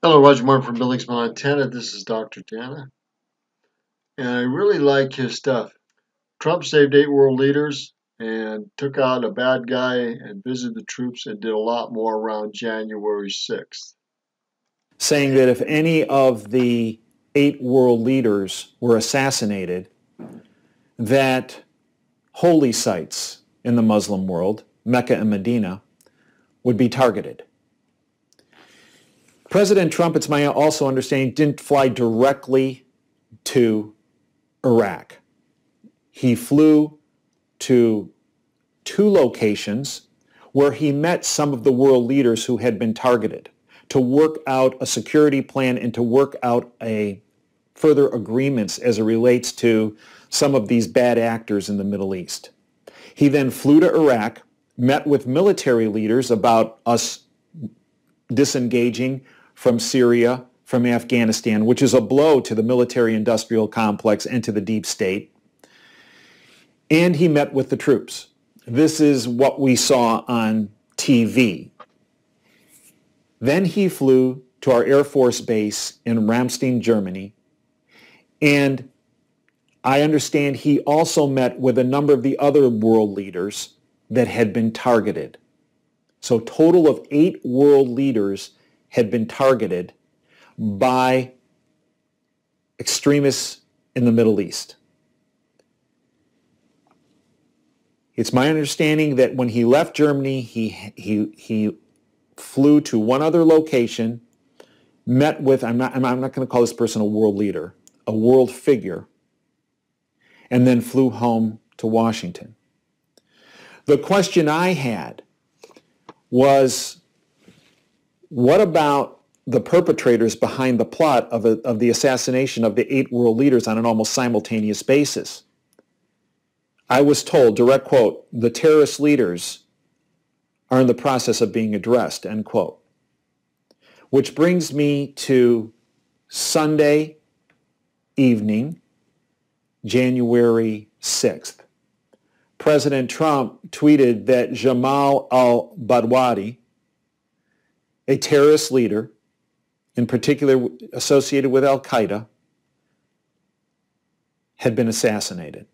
Hello, Roger Martin from Billings, Montana. This is Dr. Janda, and I really like his stuff. Trump saved 8 world leaders and took out a bad guy and visited the troops and did a lot more around January 6th. Saying that if any of the 8 world leaders were assassinated, that holy sites in the Muslim world, Mecca and Medina, would be targeted. President Trump, it's my also understanding, didn't fly directly to Iraq. He flew to 2 locations where he met some of the world leaders who had been targeted to work out a security plan and to work out a further agreements as it relates to some of these bad actors in the Middle East. He then flew to Iraq, met with military leaders about us disengaging from Syria, from Afghanistan, which is a blow to the military-industrial complex and to the deep state. And he met with the troops. This is what we saw on TV. Then he flew to our Air Force base in Ramstein, Germany, and I understand he also met with a number of the other world leaders that had been targeted. So a total of 8 world leaders had been targeted by extremists in the Middle East. It's my understanding that when he left Germany, he flew to one other location, met with, I'm not going to call this person a world leader, a world figure, and then flew home to Washington. The question I had was, what about the perpetrators behind the plot of the assassination of the 8 world leaders on an almost simultaneous basis? I was told, direct quote, the terrorist leaders are in the process of being addressed, end quote. Which brings me to Sunday evening, January 6th. President Trump tweeted that Jamal al-Badwadi, a terrorist leader, in particular associated with Al-Qaeda, had been assassinated.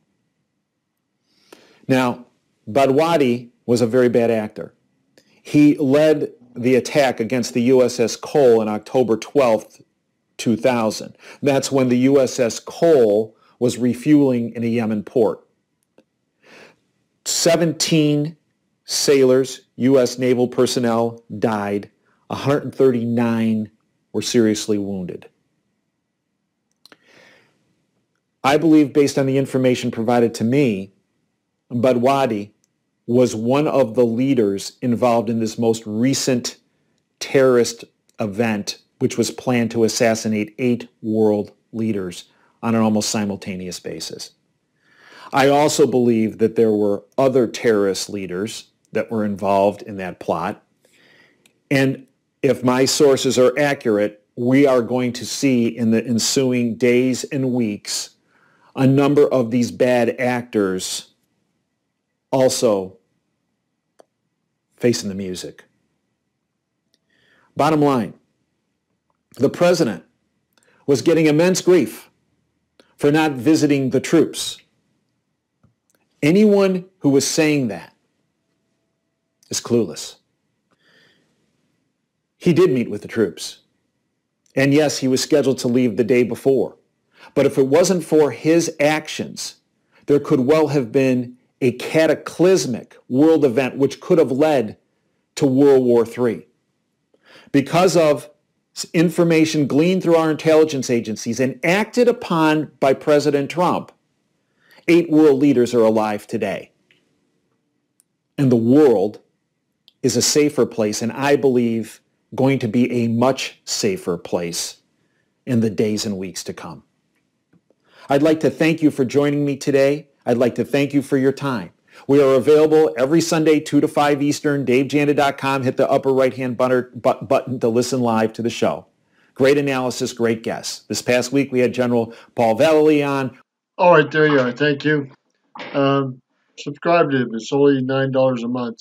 Now, Badwadi was a very bad actor. He led the attack against the USS Cole on October 12th, 2000. That's when the USS Cole was refueling in a Yemen port. 17 sailors, U.S. naval personnel, died. 139 were seriously wounded. I believe, based on the information provided to me, Badwadi was one of the leaders involved in this most recent terrorist event, which was planned to assassinate 8 world leaders on an almost simultaneous basis. I also believe that there were other terrorist leaders that were involved in that plot. And if my sources are accurate, we are going to see in the ensuing days and weeks a number of these bad actors also facing the music. Bottom line, the president was getting immense grief for not visiting the troops. Anyone who was saying that is clueless. He did meet with the troops. And yes, he was scheduled to leave the day before. But if it wasn't for his actions, there could well have been a cataclysmic world event which could have led to World War III. Because of information gleaned through our intelligence agencies and acted upon by President Trump, 8 world leaders are alive today. And the world is a safer place, and I believe going to be a much safer place in the days and weeks to come. I'd like to thank you for joining me today. I'd like to thank you for your time. We are available every Sunday, 2 to 5 Eastern, davejanda.com. Hit the upper right-hand button to listen live to the show. Great analysis, great guests. This past week, we had General Paul Vallely on. All right, there you are. Thank you. Subscribe to him. It's only $9 a month.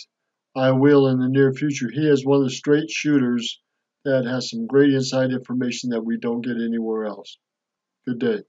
I will in the near future. He is one of the straight shooters that has some great inside information that we don't get anywhere else. Good day.